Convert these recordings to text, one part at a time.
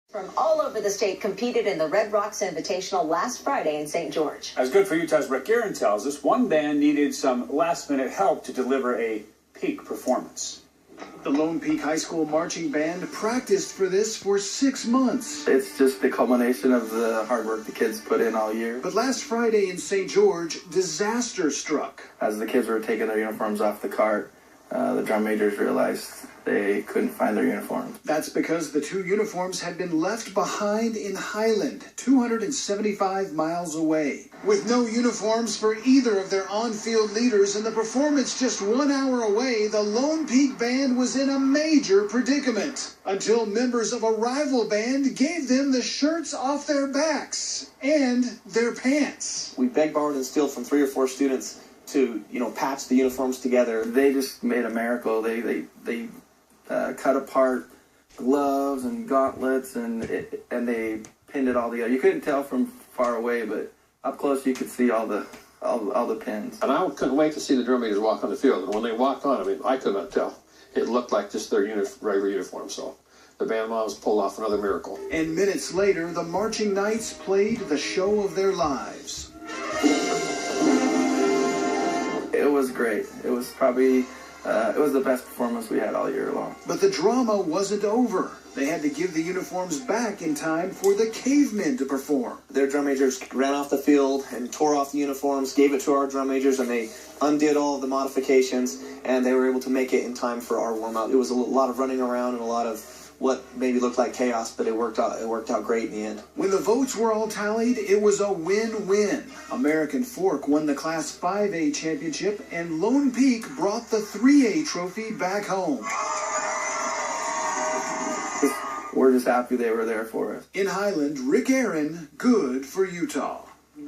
From all over the state competed in the Red Rocks Invitational last Friday in St. George. As Good for Utah's Rick Aaron tells us, one band needed some last-minute help to deliver a peak performance. The Lone Peak High School marching band practiced for this for 6 months. It's just the culmination of the hard work the kids put in all year. But last Friday in St. George, disaster struck. As the kids were taking their uniforms off the cart, the drum majors realized they couldn't find their uniforms. That's because the two uniforms had been left behind in Highland, 275 miles away. With no uniforms for either of their on-field leaders and the performance just 1 hour away, the Lone Peak Band was in a major predicament until members of a rival band gave them the shirts off their backs and their pants. We begged, borrowed, and steal from 3 or 4 students to, patch the uniforms together. They just made a miracle. They cut apart gloves and gauntlets and they pinned it all together. You couldn't tell from far away, but up close you could see all the pins. And I couldn't wait to see the drum majors walk on the field. And when they walked on, I could not tell. It looked like just their regular uniform. So the band moms pulled off another miracle. And minutes later, the Marching Knights played the show of their lives. It was great. It was probably it was the best performance we had all year long. But the drama wasn't over. They had to give the uniforms back in time for the Cavemen to perform. Their drum majors ran off the field and tore off the uniforms, gave it to our drum majors, and they undid all of the modifications, and they were able to make it in time for our warm-up. It was a lot of running around and a lot of what maybe looked like chaos, but it worked out great in the end. When the votes were all tallied, it was a win-win. American Fork won the Class 5A championship, and Lone Peak brought the 3A trophy back home. We're just happy they were there for us. In Highland, Rick Aaron, Good for Utah.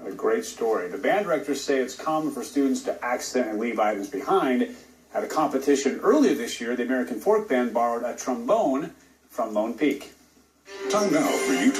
A great story. The band directors say it's common for students to accidentally leave items behind. At a competition earlier this year, the American Fork Band borrowed a trombone from Lone Peak. Time now for Utah.